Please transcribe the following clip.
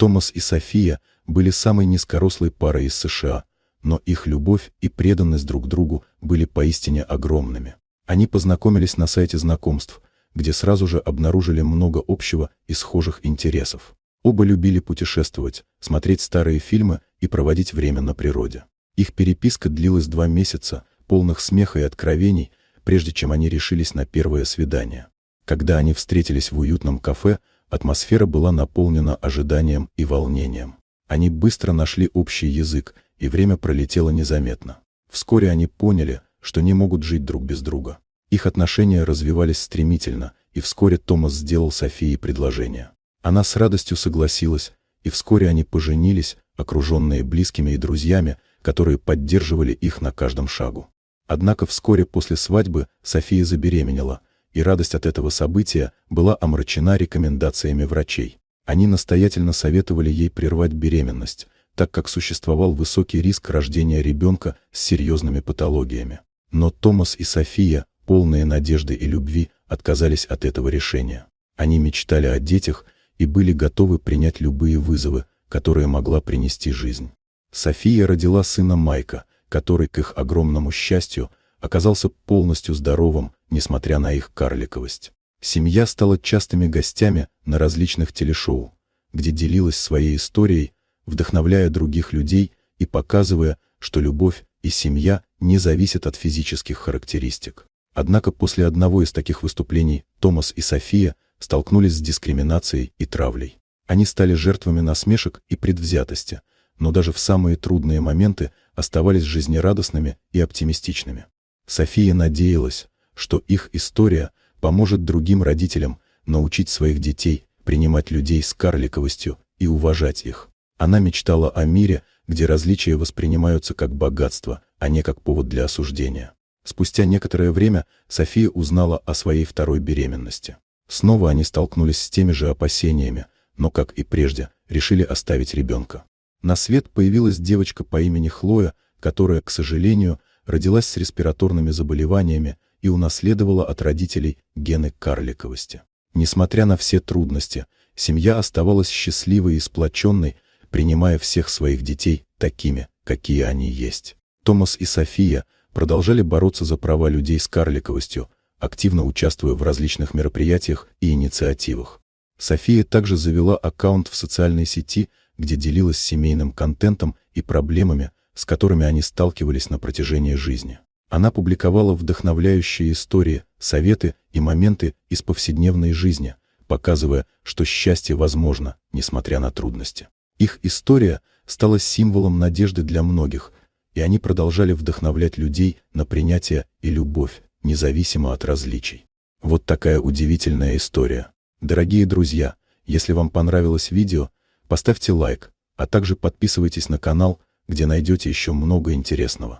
Томас и София были самой низкорослой парой из США, но их любовь и преданность друг другу были поистине огромными. Они познакомились на сайте знакомств, где сразу же обнаружили много общего и схожих интересов. Оба любили путешествовать, смотреть старые фильмы и проводить время на природе. Их переписка длилась 2 месяца, полных смеха и откровений, прежде чем они решились на первое свидание. Когда они встретились в уютном кафе, атмосфера была наполнена ожиданием и волнением. Они быстро нашли общий язык, и время пролетело незаметно. Вскоре они поняли, что не могут жить друг без друга. Их отношения развивались стремительно, и вскоре Томас сделал Софии предложение. Она с радостью согласилась, и вскоре они поженились, окруженные близкими и друзьями, которые поддерживали их на каждом шагу. Однако вскоре после свадьбы София забеременела, и радость от этого события была омрачена рекомендациями врачей. Они настоятельно советовали ей прервать беременность, так как существовал высокий риск рождения ребенка с серьезными патологиями. Но Томас и София, полные надежды и любви, отказались от этого решения. Они мечтали о детях и были готовы принять любые вызовы, которые могла принести жизнь. София родила сына Майка, который, к их огромному счастью, оказался полностью здоровым, несмотря на их карликовость. Семья стала частыми гостями на различных телешоу, где делилась своей историей, вдохновляя других людей и показывая, что любовь и семья не зависят от физических характеристик. Однако после одного из таких выступлений Томас и София столкнулись с дискриминацией и травлей. Они стали жертвами насмешек и предвзятости, но даже в самые трудные моменты оставались жизнерадостными и оптимистичными. София надеялась, что их история поможет другим родителям научить своих детей принимать людей с карликовостью и уважать их. Она мечтала о мире, где различия воспринимаются как богатство, а не как повод для осуждения. Спустя некоторое время София узнала о своей второй беременности. Снова они столкнулись с теми же опасениями, но, как и прежде, решили оставить ребенка. На свет появилась девочка по имени Хлоя, которая, к сожалению, родилась с респираторными заболеваниями и унаследовала от родителей гены карликовости. Несмотря на все трудности, семья оставалась счастливой и сплоченной, принимая всех своих детей такими, какие они есть. Томас и София продолжали бороться за права людей с карликовостью, активно участвуя в различных мероприятиях и инициативах. София также завела аккаунт в социальной сети, где делилась семейным контентом и проблемами, с которыми они сталкивались на протяжении жизни. Она публиковала вдохновляющие истории, советы и моменты из повседневной жизни, показывая, что счастье возможно, несмотря на трудности. Их история стала символом надежды для многих, и они продолжали вдохновлять людей на принятие и любовь, независимо от различий. Вот такая удивительная история. Дорогие друзья, если вам понравилось видео, поставьте лайк, а также подписывайтесь на канал, где найдете еще много интересного.